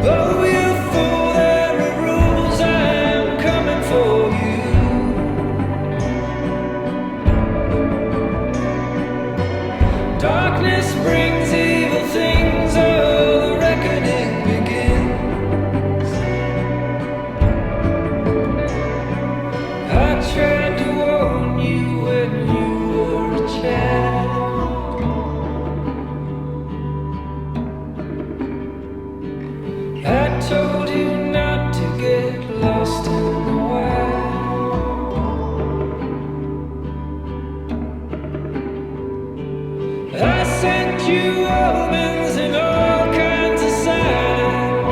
Oh, you fool, there are rules, I'm coming for you. Darkness brings evil things, oh, the reckoning begins. I tried to warn you when you were a child. I told you not to get lost in the wild. I sent you omens and all kinds of signs.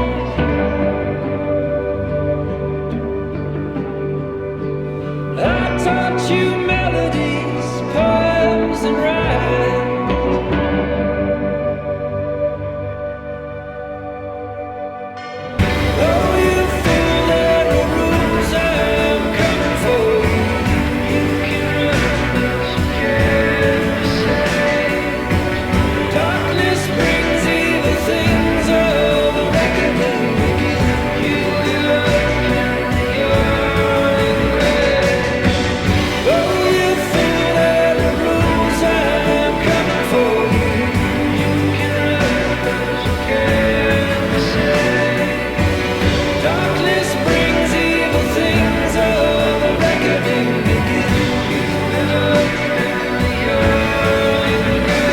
I taught you melodies, poems, and rhymes. Oh, you fool, there are rules, I'm coming for you. You can run, but you can't escape. Darkness brings evil things, oh, the reckoning begins. You will open your grave. Oh, you fool, there are rules, I'm coming for you. You can run, but you can't escape. Darkness brings evil things, oh, the reckoning begins. You will open your grave.